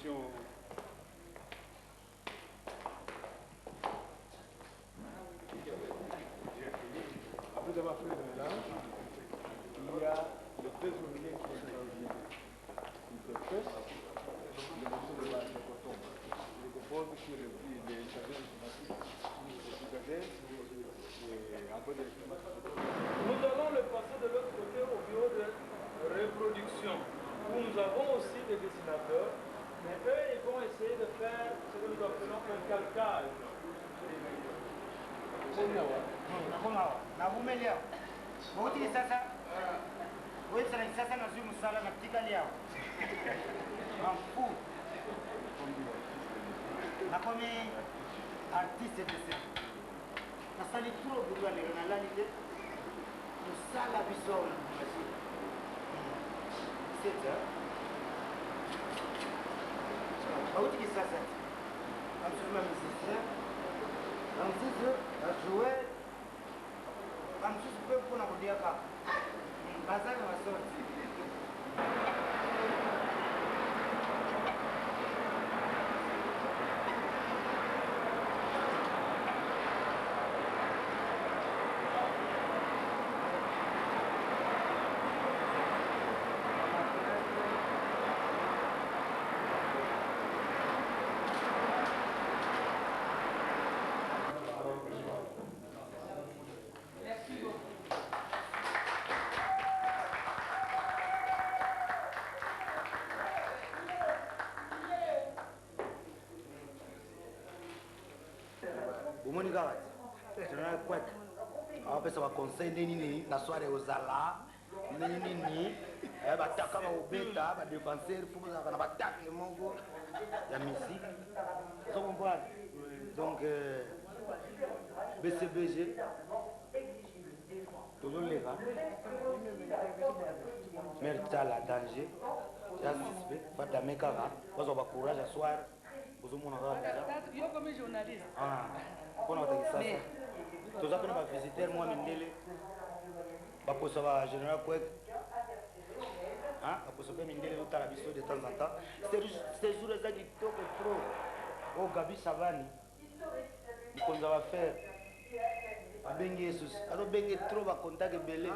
commission. Après avoir fait le mélange, il y a les deux ouvriers qui sont mélangés. Ils se pêchent, le morceau de base de coton. Ils composent sur les chargeurs automatiques, Nous allons le passer de l'autre côté au bureau de reproduction, où nous avons aussi des dessinateurs, mais eux, ils vont essayer de faire ce que nous appelons un calcage. Artiste de ça. Ça n'est trop de la réalité. Nous ça la vision. C'est ça. Où est-ce que ça c'est? Absolument musicien. Ensuite, à jouer. Ensuite, je peux pour la dire pas. Bazar va sortir. Ça va conseiller nini na soirée aux ala nini bataka ba obeta ba défenseur pour ça na bataka mongo la musique donc BCBG tout le gars merta la danger j'assiste pas d'amekara parce qu'on va courage à soir aux hommes on yo comme journaliste pour notre ça tous les gens qui visiter moi Mindele pour savoir général quoi pour savoir Mindele au Tarabiso de temps en temps c'est jour exact du top pro au Gabi Savani qu'on va faire à Bengue Jesus alors Bengue trop va contacter Belé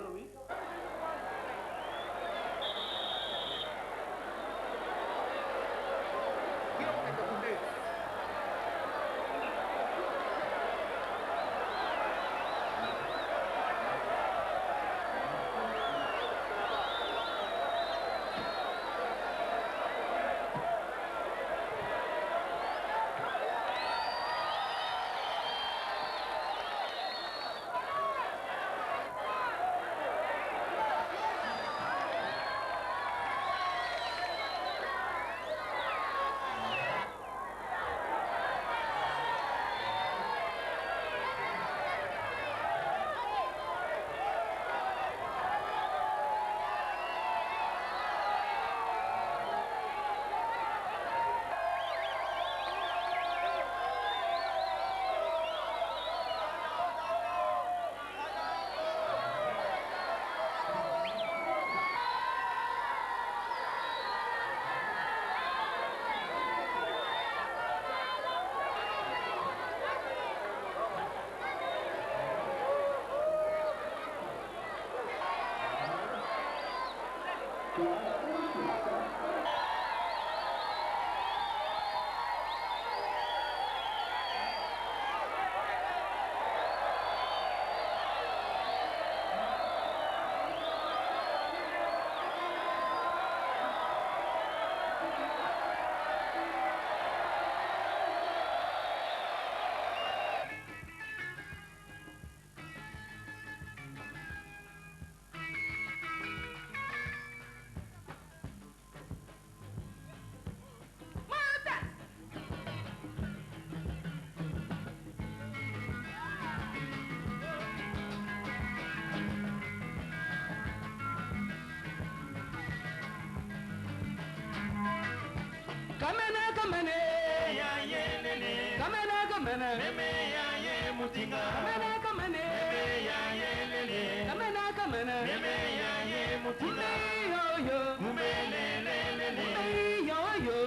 Yo yo,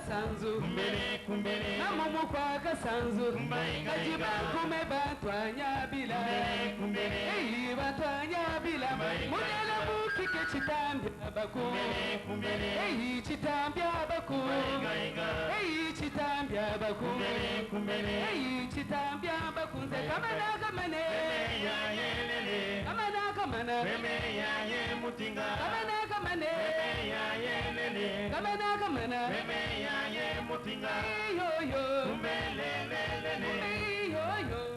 kasanzu na mumu kwa kasanzu kajiba kume batwanya bila ei batwanya bila mudela mukike chitambia baku ei chitambia baku ei chitambia baku ei chitambia baku nze kamana kamane kamana kamana kamana kamane kamana kamana yo yo yo yo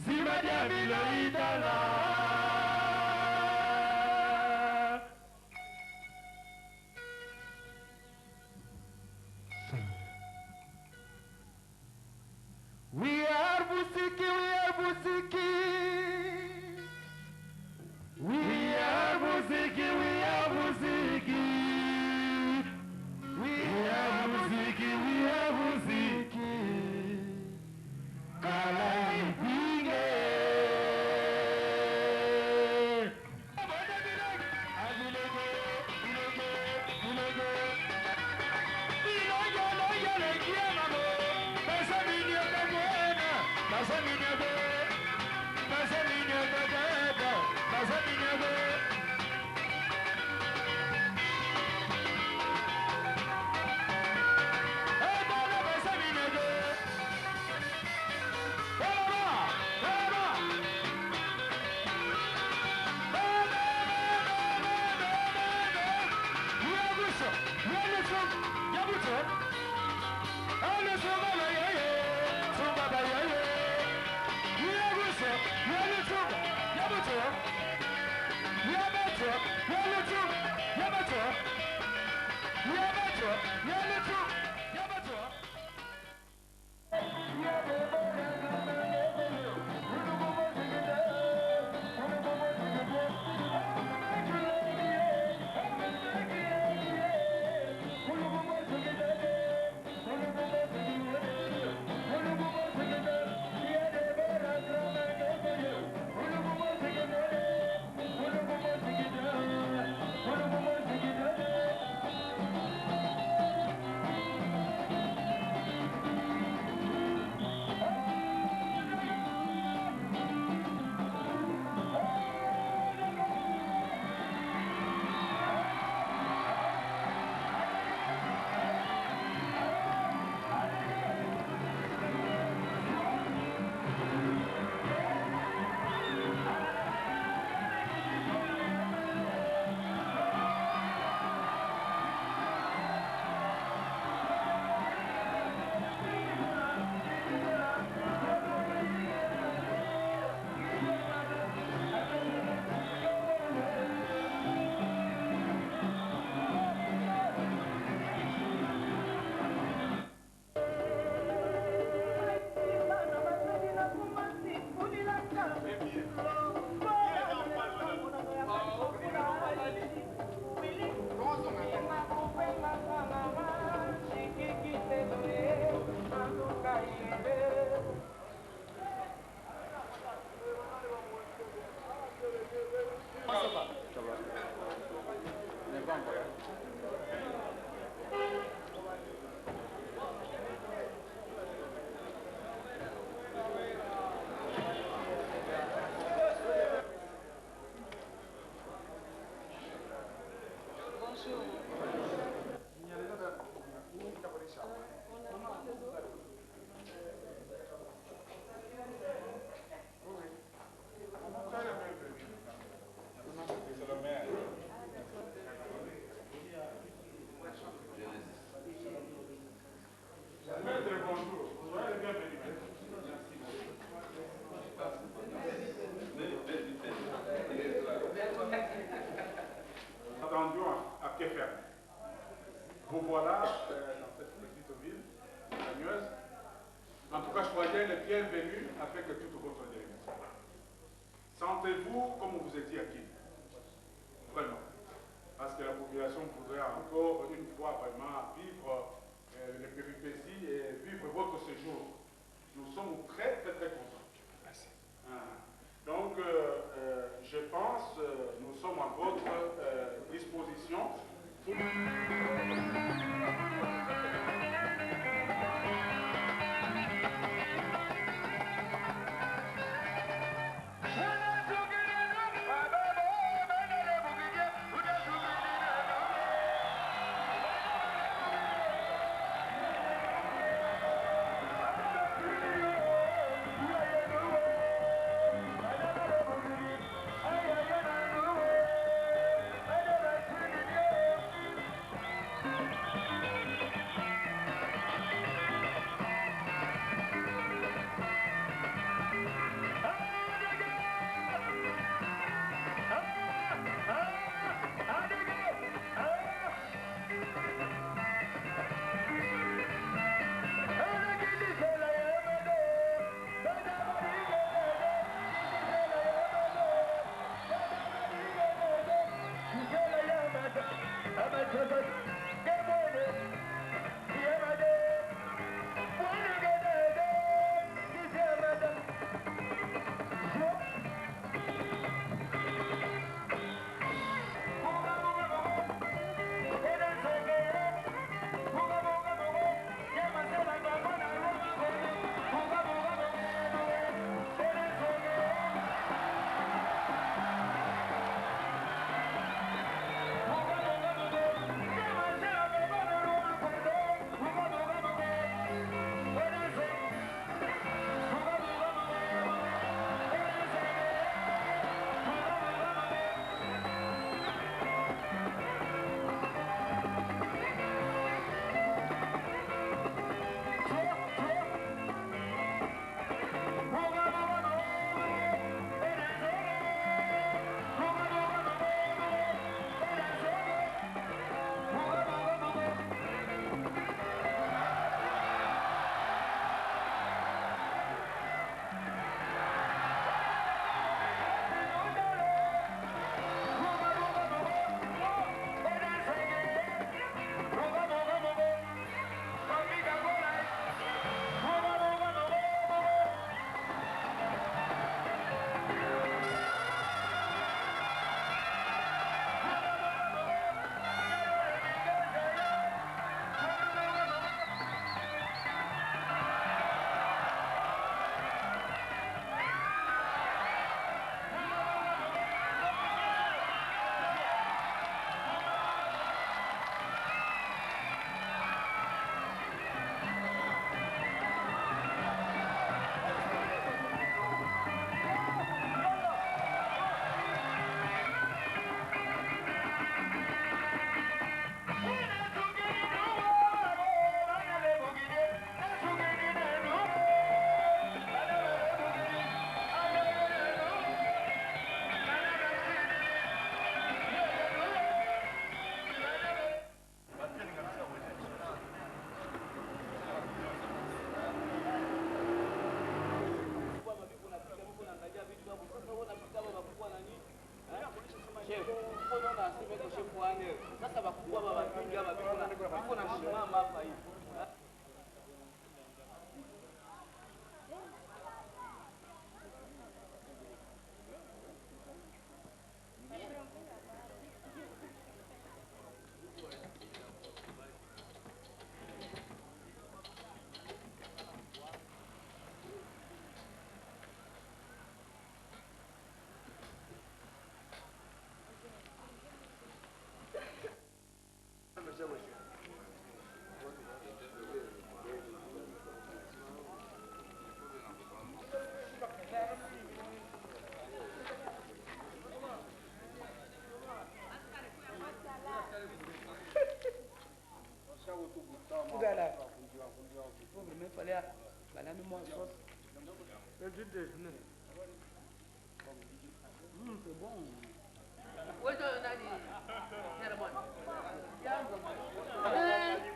We are Busiki, we are Busiki. We are Busiki, we are Busiki. We are Busiki, we are Busiki. Kalaipinge. Vous voilà dans cette petite ville, Agneuse. En tout cas, soyez les bienvenus avec toute votre délégation. Sentez-vous comme vous étiez acquis. Vraiment. Parce que la population voudrait encore une fois vraiment vivre les péripéties et vivre votre séjour. Nous sommes très contents. Merci. Donc, je pense nous sommes à votre disposition. C'est bon.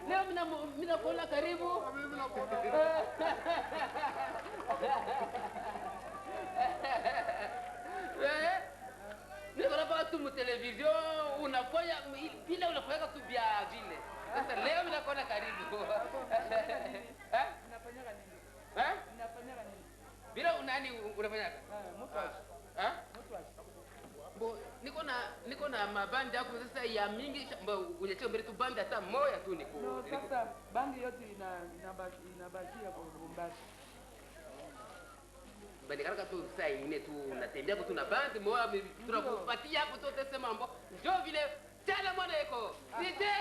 Leo mina kuona karibu. Niko napaka tu mu television unafanya vile unafanya tu vya vile. Sasa leo mina kuona karibu. Unafanya nini? Unafanya nini? Bila unani unafanya? Mutwaji. Mutwaji. Bo niko na mabandi yako sasa ya mingi unyeche mbele tu bandi hata moja tu niko. No, sasa bandi yote inabakia kwa Lubumbashi. Bandi karaka tu sasa ine tu natembea tu na bandi moja tunakupatia hapo tu tese mambo. Ndio vile tena mwana yako. Sije.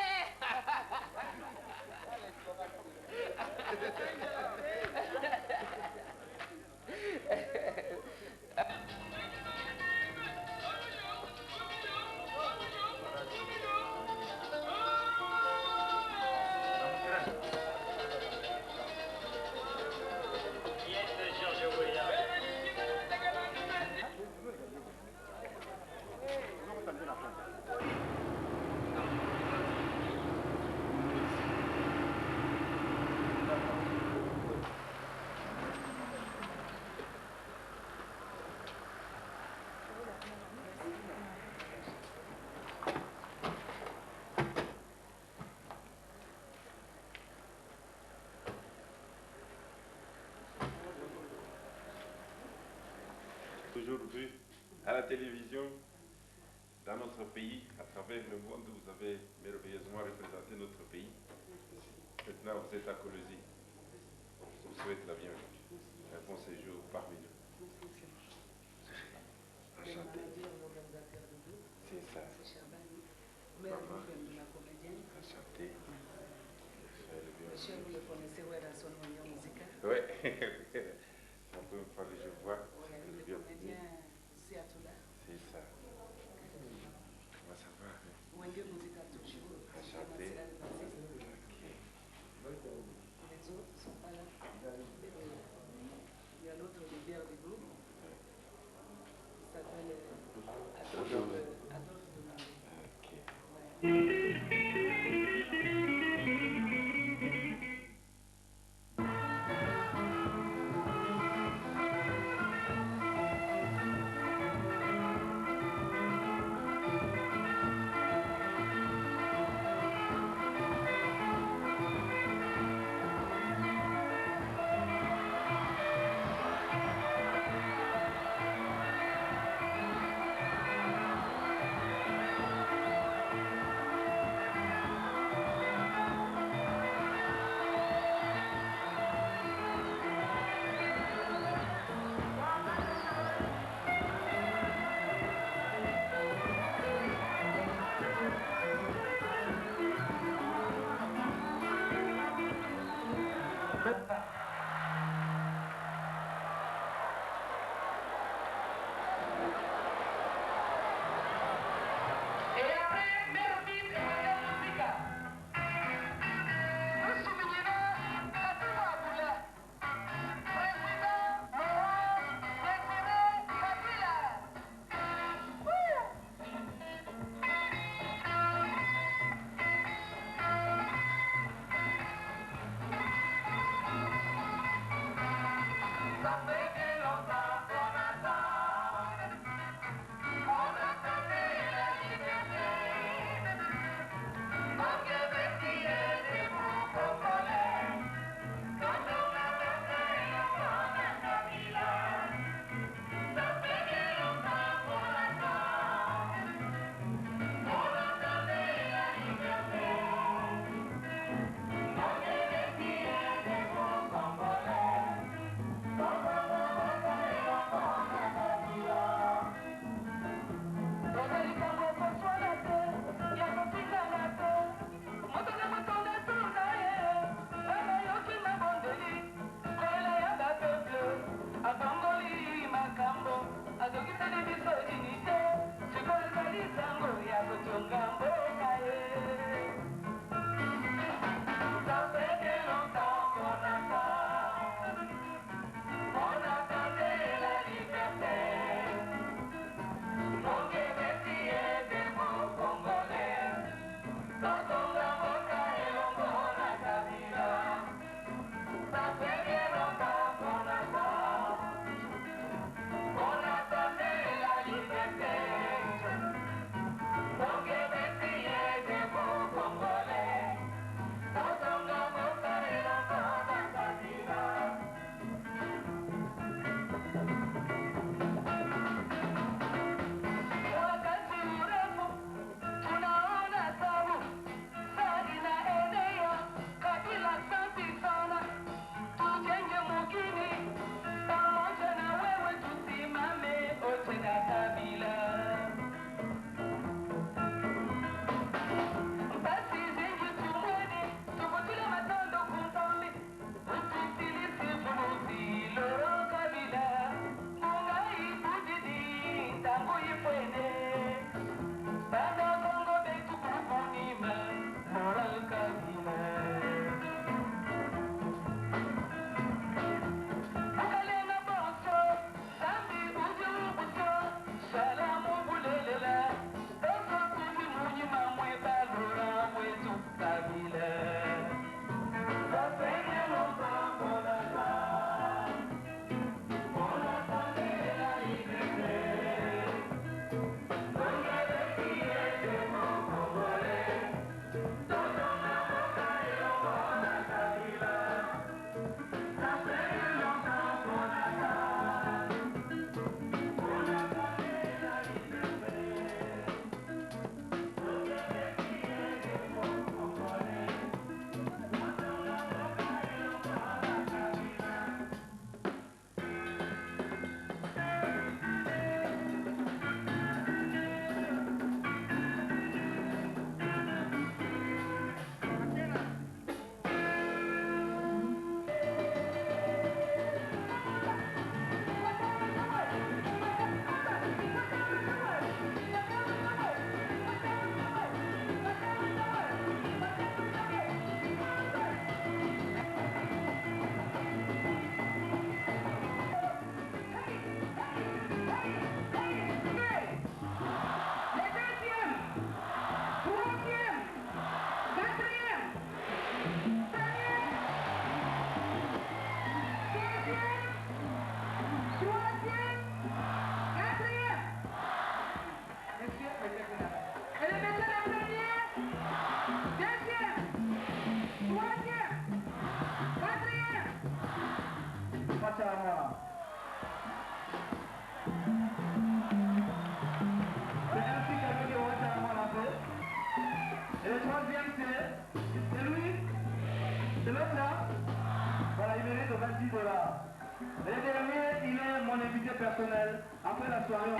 aujourd'hui à la télévision, dans notre pays, à travers le monde, vous avez merveilleusement représenté notre pays. Maintenant, vous êtes à Colosie. Je vous souhaite la bienvenue. Un bon séjour parmi nous. Enchanté. C'est ça. Maman. Enchanté. Monsieur, vous le connaissez, où est dans son union musicale? Oui. On peut me parler, je vois. Le comédien Siatoula. C'est ça. Comment ça va? Wenge Musical toujours. Enchanté. Les Ok. autres ne sont pas là. Il y a l'autre leader du groupe. Il s'appelle Adolphe Demandé. Ok. Et le troisième, c'est lui. C'est l'autre là. Voilà, il mérite 26 $. Et le dernier, il est mon invité personnel. Après la soirée, on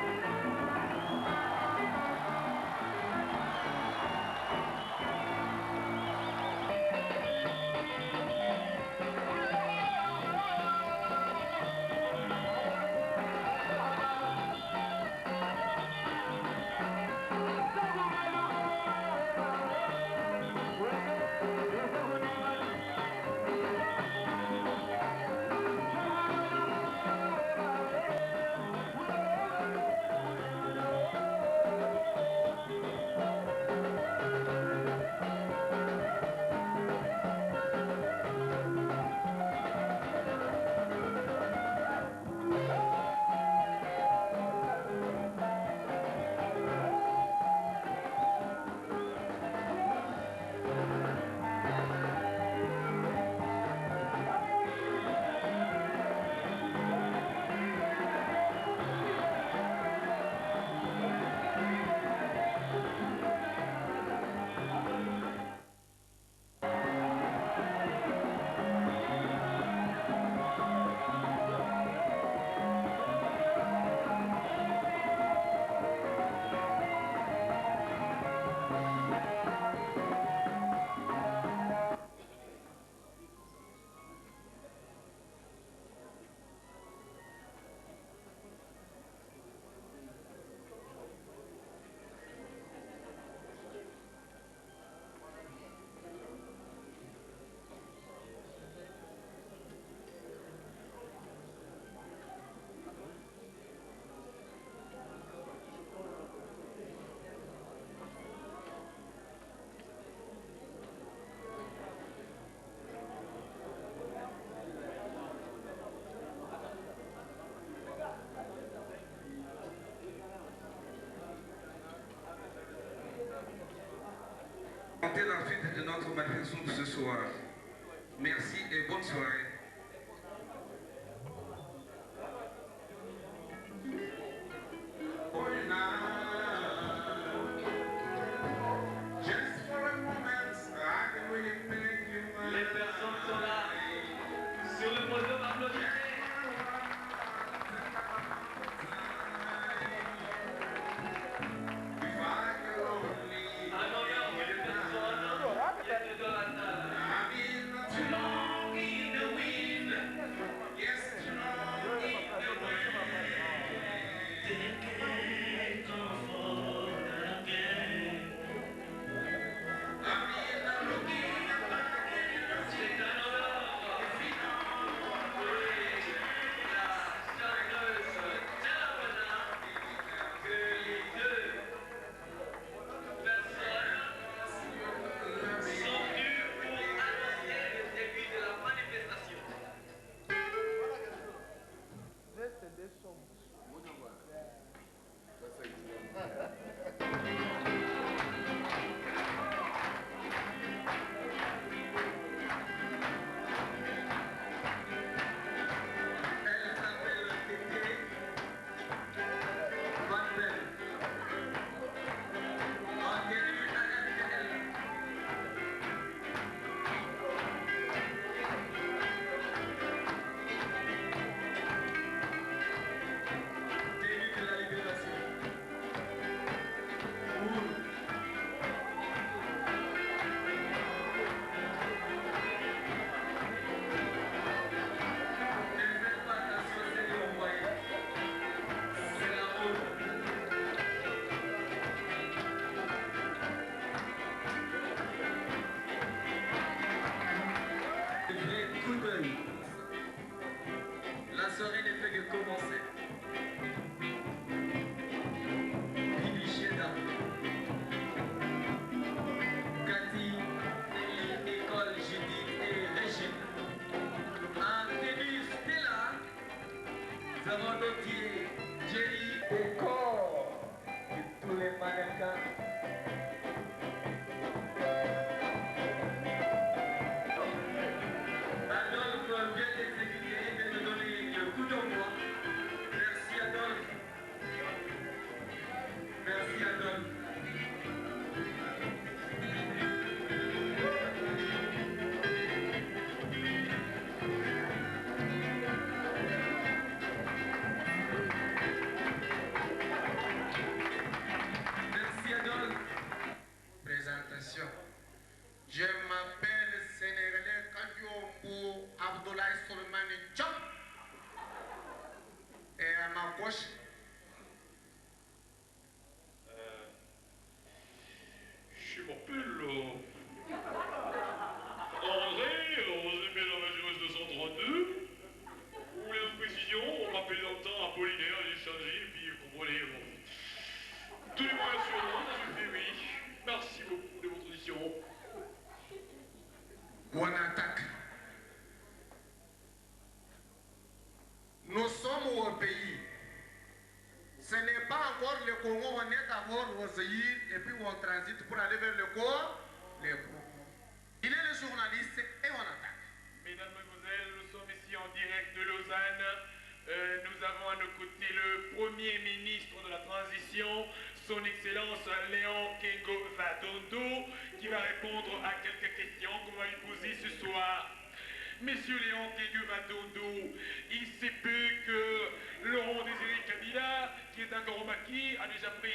la suite de notre manifestation de ce soir. Merci et bonne soirée. Les personnes sont là. Sur le podium, applaudissez. La soirée ne fait que commencer. Bibi Cheda, Cathy, Nelly, Nicole, Judith et Régine. En début, Stella, nous avons noté Jerry et corps de tous les mannequins. Adolphe vient d'exécuter, vient de donner le coup d'envoi. Merci Adolphe. Merci Adolphe. nation. Je m'appelle Sénégalais Kadiombo Abdoulaye Solomani Diop. Et à ma gauche, je m'appelle André 232. Pour les précisions, on m'appelle dans le temps Apollinaire, j'ai changé, et puis vous comprenez. Donnez-moi un surnom, je fais oui. Merci beaucoup de votre audition. Guanatak. Nous sommes au pays. Ce n'est pas encore le Congo, on est d'abord au Zaïre et puis on transite pour aller vers le Congo. Il est le journaliste et on attaque. Mesdames, Mesdemoiselles, nous sommes ici en direct de Lausanne. Nous avons à nos côtés le Premier ministre de la Transition, son Excellence Léon Kengo Vadondo, qui va répondre à quelques questions qu'on va lui poser ce soir. Monsieur Léon Kengo Vadondo, il se peut que Laurent Désiré Kabila, qui est encore au maquis, a déjà pris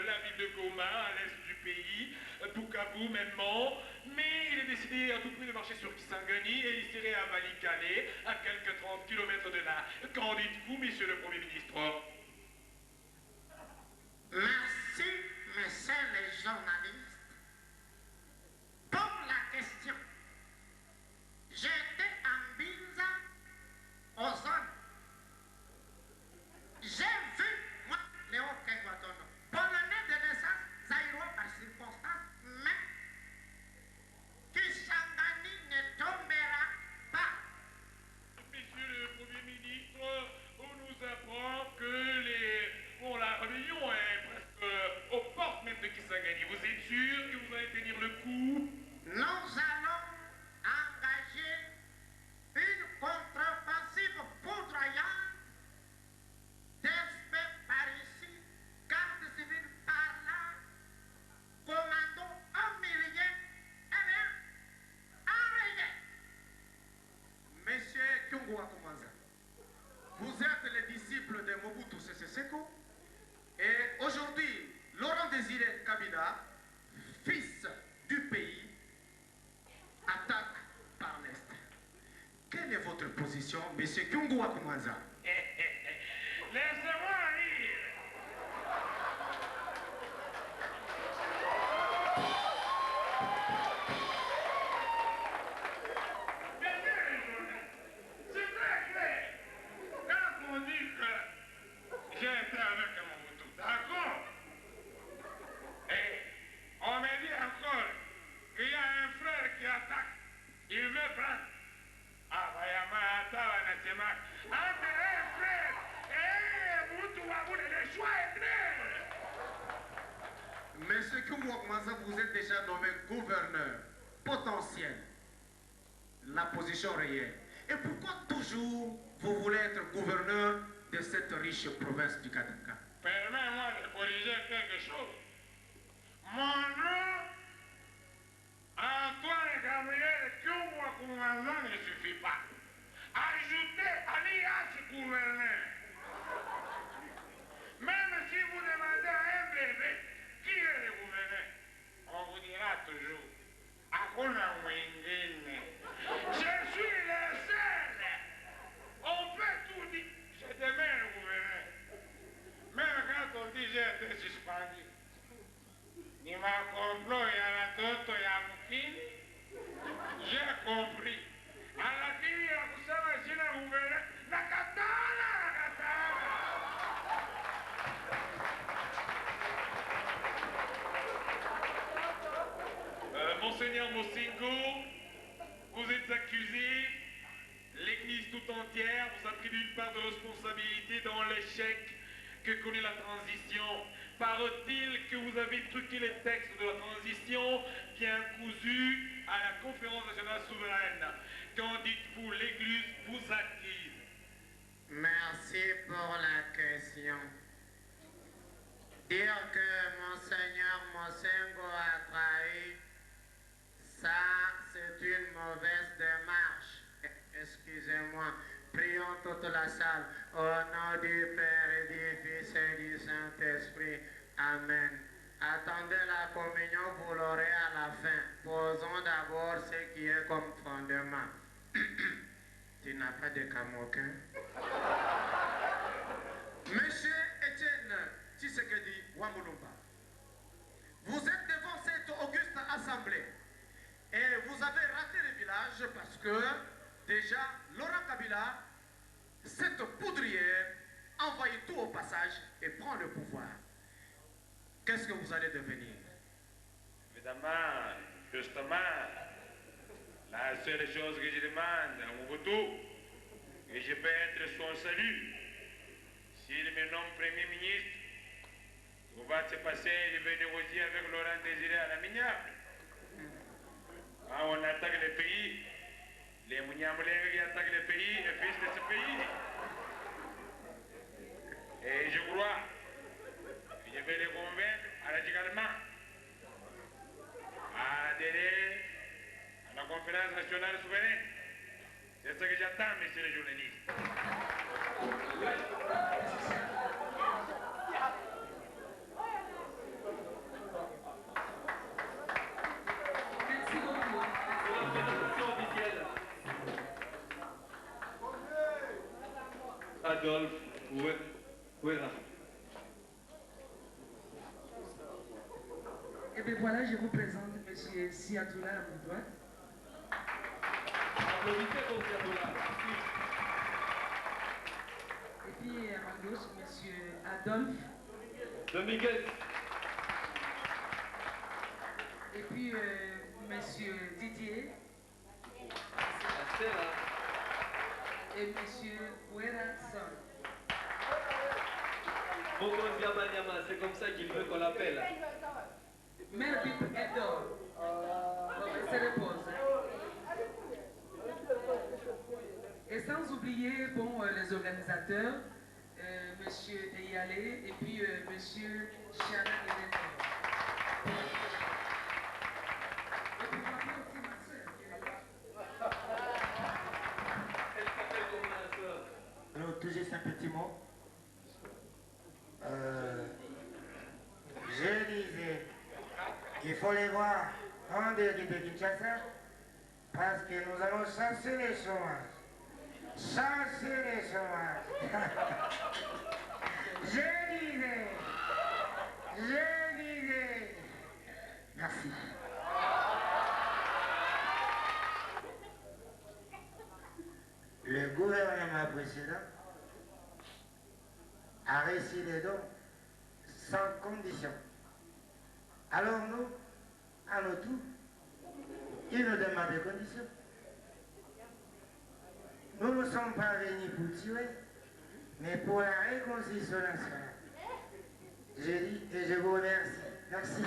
la ville de Goma, à l'est du pays, Bukavu mêmement, mais il est décidé à tout prix de marcher sur Kisangani et il serait à Valikale, à quelques 30 km de là. Qu'en dites-vous, monsieur le Premier ministre? Merci, messieurs les journalistes, pour la question. J'étais en Binza, aux zones. J'ai vu, moi, Léon Kengoatono, polonais de naissance, zaïrois par circonstance, mais Kisangani ne tombera pas. Monsieur le Premier ministre, on nous apprend que la rébellion est presque aux portes même de Kisangani. Vous êtes sûr que vous allez tenir le coup? Nous allons engager une contre-offensive foudroyante, d'experts par ici, garde civile par là, commando en milliers, et bien, enrayés. Monsieur Kyungwa Kumanza, vous êtes le disciple de Mobutu Sese Seko, et aujourd'hui, Laurent Désiré Kabila, fils du pays, attaque par l'Est. Quelle est votre position, monsieur Kyungwa Kumanza? Laissez-moi rire. C'est très clair. Quand on dit que j'ai été avec Mobutu, d'accord? Et on me dit encore qu'il y a un frère qui attaque. Il veut prendre. Ah, Bayamata, Wanasema. Entre un frère et Mobutu Waboune, le choix est clair. Monsieur Kyungwa Kumanza, vous êtes déjà nommé gouverneur potentiel. La position réelle. Et pourquoi toujours vous voulez être gouverneur de cette riche province du Katanga? Permets-moi de corriger quelque chose. Mon nom, Antoine Gabriel Kyungwa Kumanza, ne suffit pas. Ajoutez alias gouverneur. Même si vous demandez à un bébé qui est le gouverneur, on vous dira toujours Akuna Wengine. Je suis le seul. On peut tout dire. Je deviens le gouverneur. Même quand on dit j'ai été suspendu. Ni ma complot y a la toto y a Mukini. J'ai compris. À la kini ya kusema jina gouverneur. Nakatala, nakatala. Monseigneur Mosingo, vous êtes accusé, l'Église tout entière vous attribue une part de responsabilité dans l'échec que connaît la transition. Paraît-il que vous avez truqué les textes de la transition bien cousus à la conférence nationale souveraine. Qu'en dites-vous? L'Église vous accuse. Merci pour la question. Dire que Monseigneur Mosengo a trahi, ça c'est une mauvaise démarche. Excusez-moi, prions toute la salle. Au nom du Père et du Fils et du Saint-Esprit. Amen. Attendez la communion, vous l'aurez à la fin. Posons d'abord ce qui est comme fondement. Tu n'as pas de camoquin? Monsieur Étienne Tshisekedi Wambulumba, vous êtes devant cette auguste assemblée et vous avez raté le village parce que déjà Laurent Kabila, cette poudrière, envahit tout au passage et prend le pouvoir. Qu'est-ce que vous allez devenir? Évidemment, justement, la seule chose que je demande à Mobutu, et je peux être son salut. S'il me nomme Premier ministre, tout va se passer, je vais négocier avec Laurent Désiré à l'amiable. Quand on attaque le pays, les Mouniamoulengues qui attaquent le pays, le fils de ce pays. Et je crois que je vais les convaincre radicalement à adhérer à la conférence nationale souveraine. C'est ce que j'attends, messieurs les journalistes. Merci beaucoup. C'est la présentation officielle. Adolphe Ouera. Et bien voilà, je vous présente M. Siatoula à mon droite. Applaudissez pour Siatoula. Et puis à ma gauche, M. Adolphe. Dominguez. Et puis M. Didier. Et M. Ouera Son. Mokonzi Amanyama, c'est comme ça qu'il veut qu'on l'appelle. Mère Bip Edor. On se repose. Et sans oublier bon, les organisateurs, M. Eyale et puis M. Chiana Edeto. Et puis voilà aussi ma soeur. Elle s'appelle comment la soeur? Alors, tout juste un petit mot. Je disais qu'il faut les voir en dehors de Kinshasa parce que nous allons chasser les chômages. Chasser les chômages. Je disais. Merci. Le gouvernement précédent a reçu les dons sans condition. Alors nous, à notre tour, il nous demande des conditions. Nous ne sommes pas venus pour tuer, mais pour la réconciliation nationale. Je dis et je vous remercie. Merci.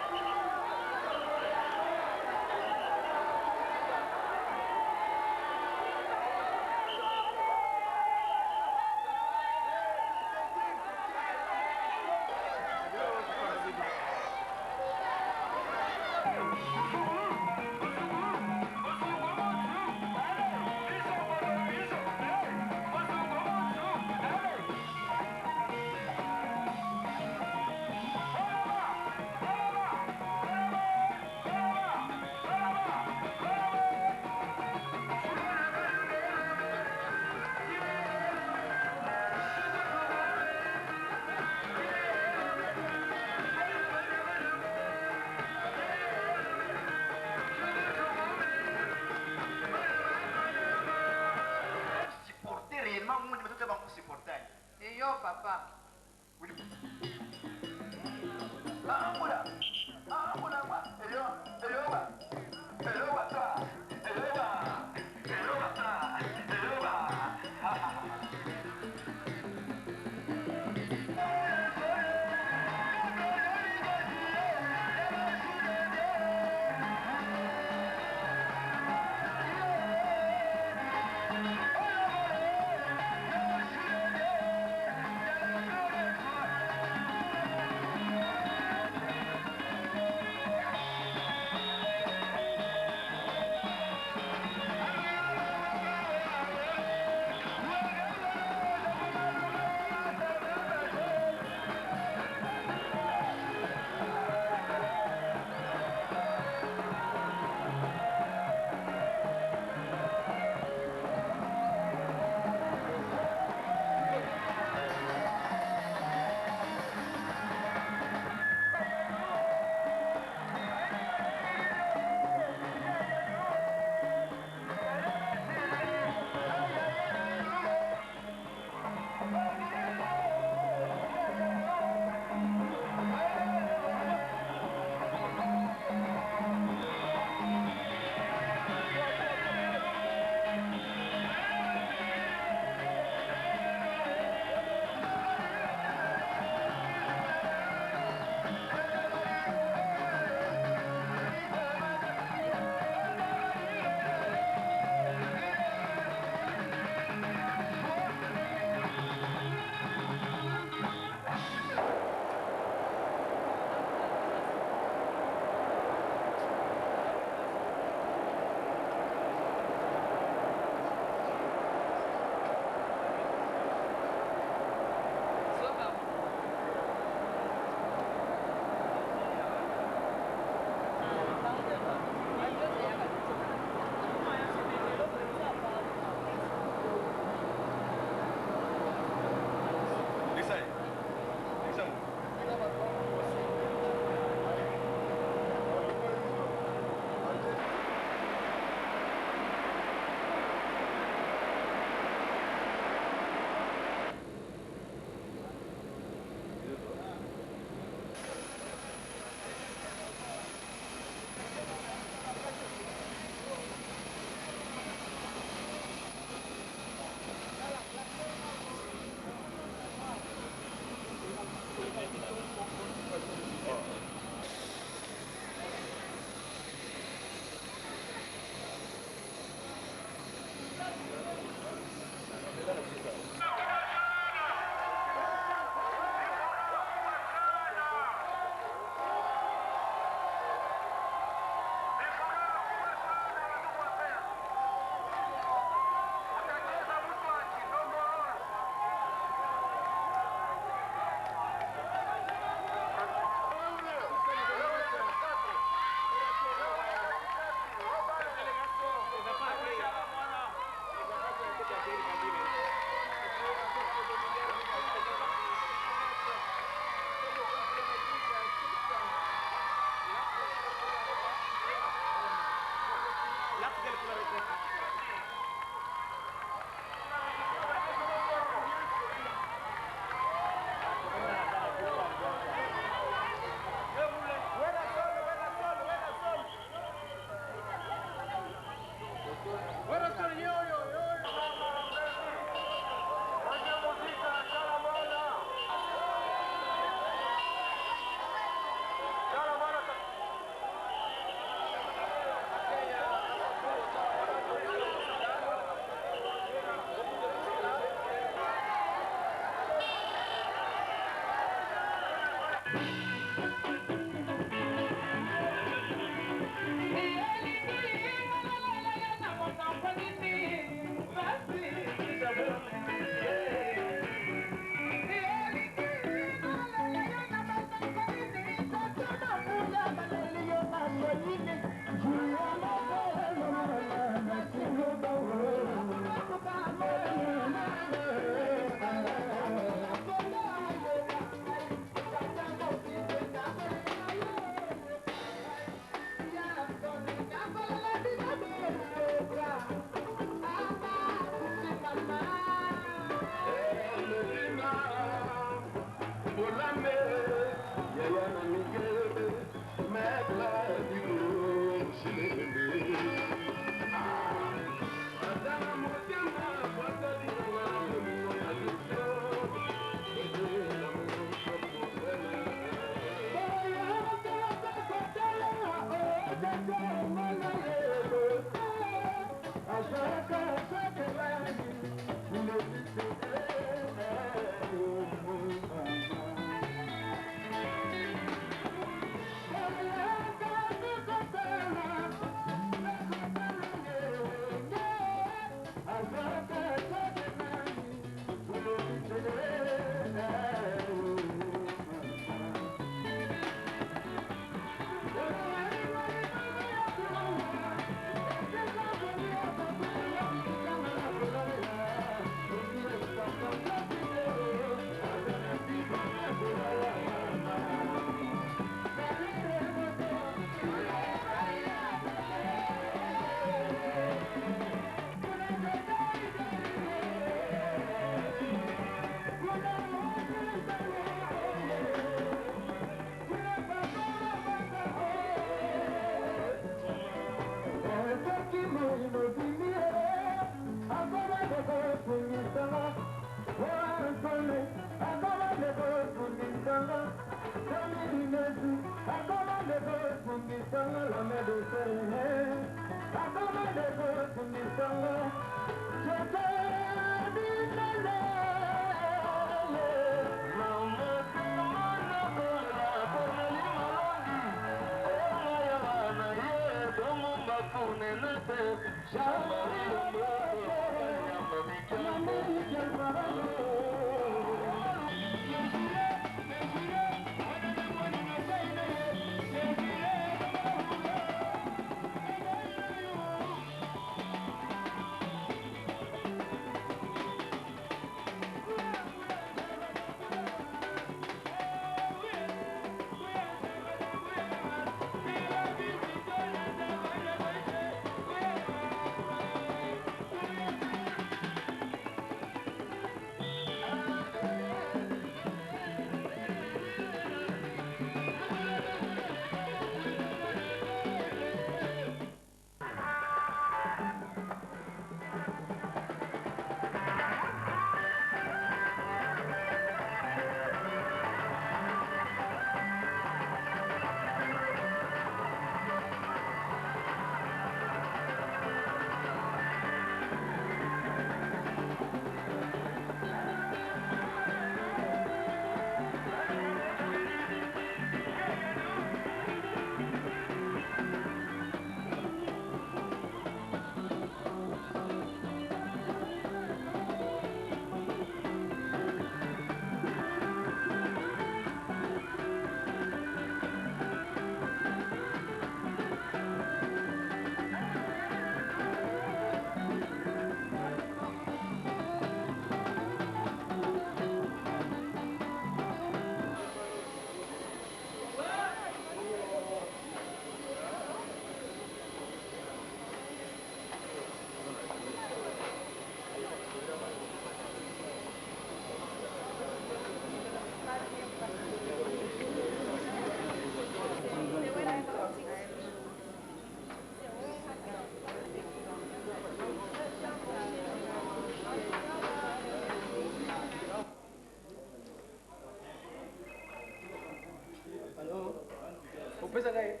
Pesa calle.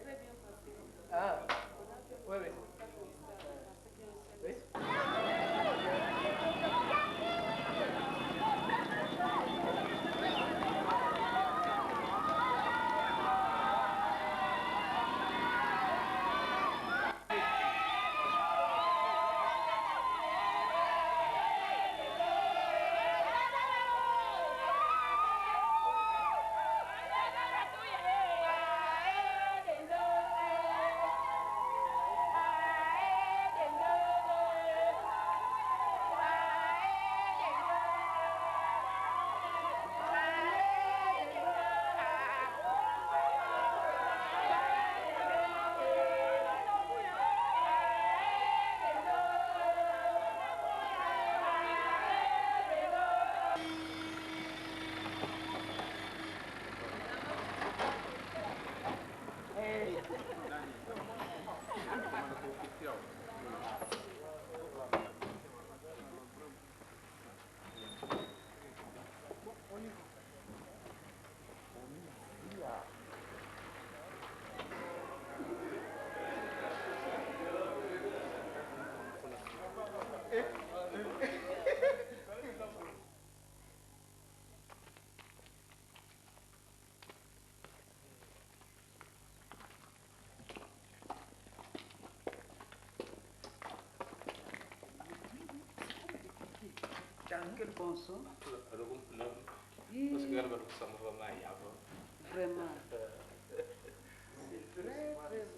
Ah, mueve. ¿Ves? Quel bon son. Vraiment. C'est très, très beau.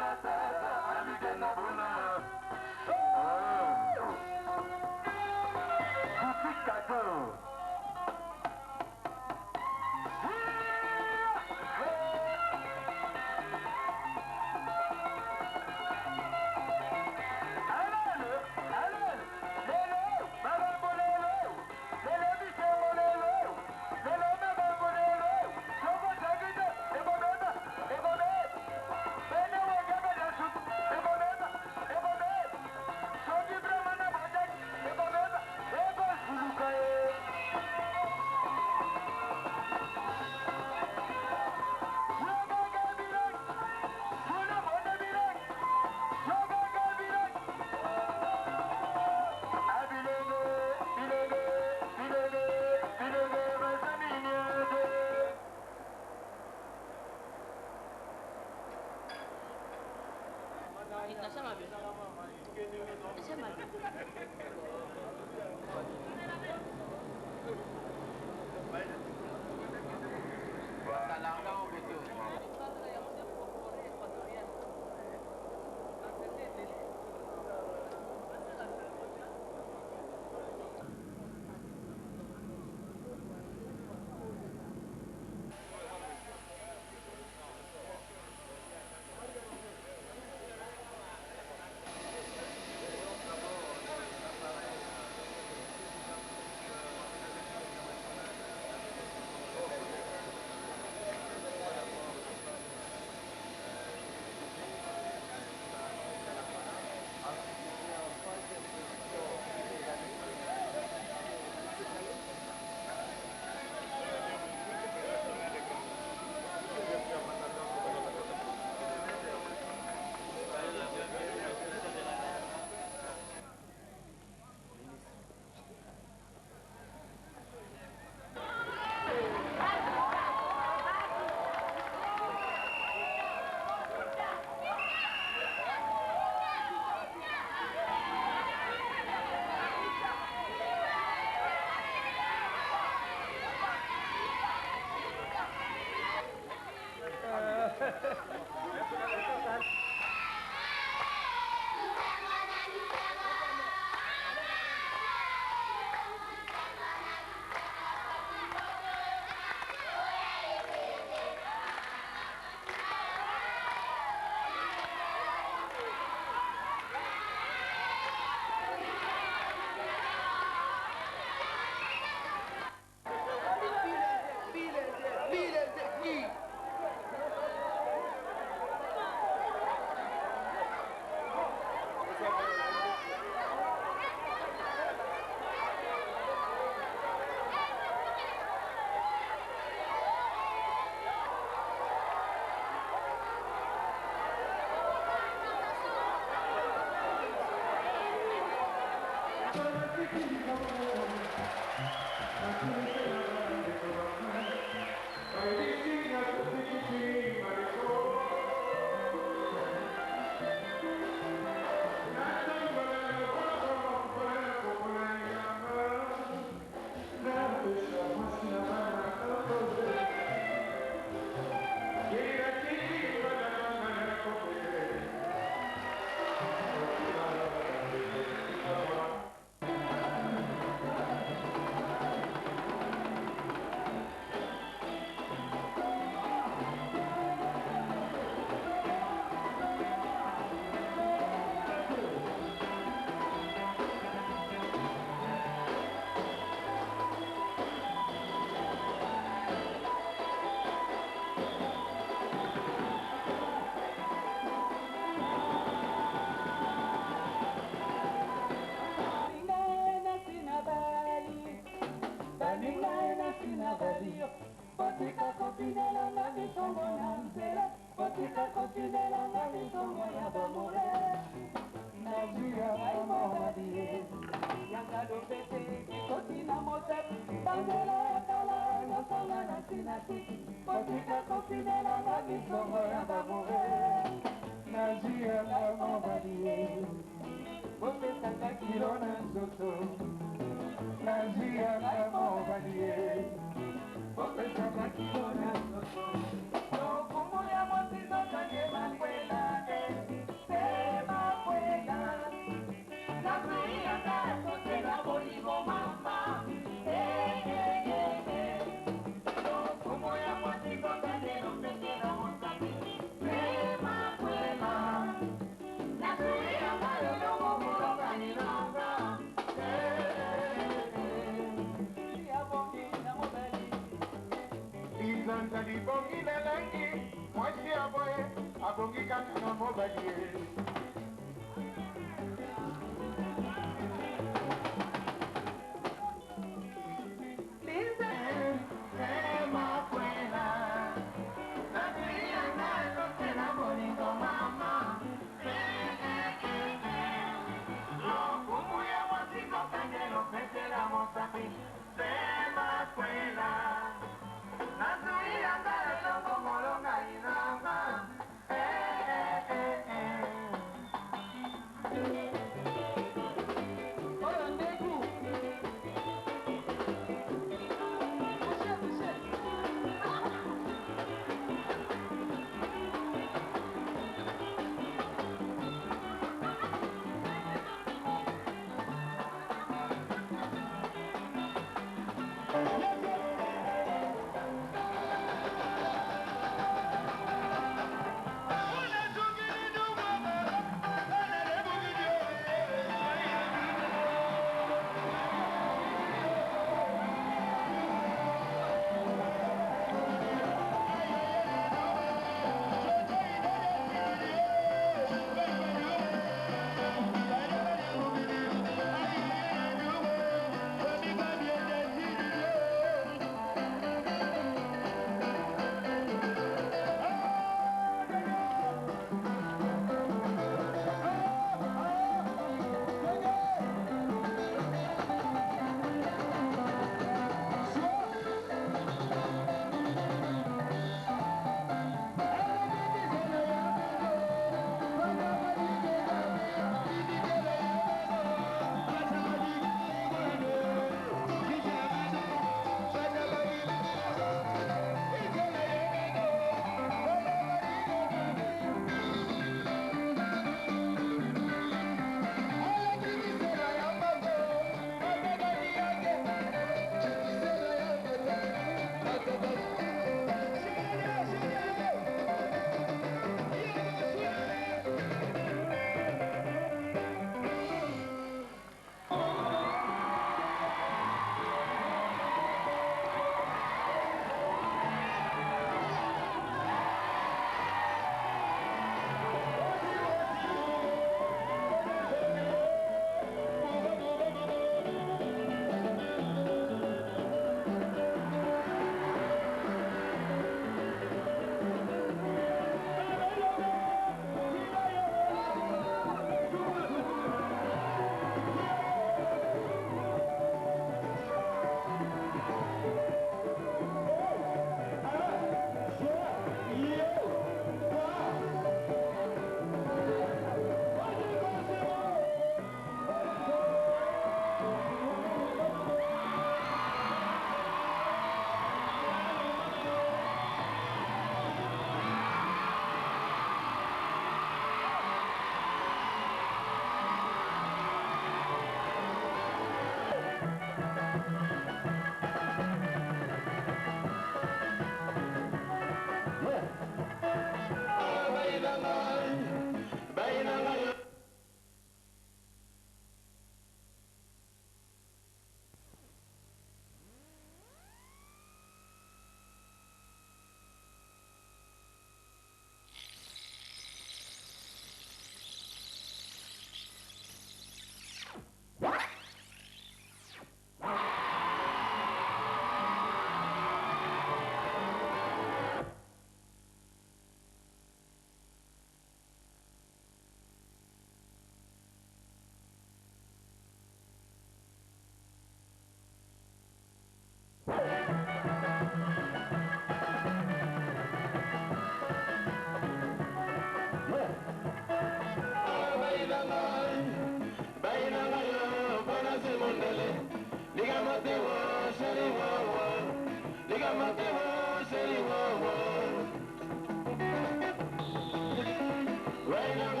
Right on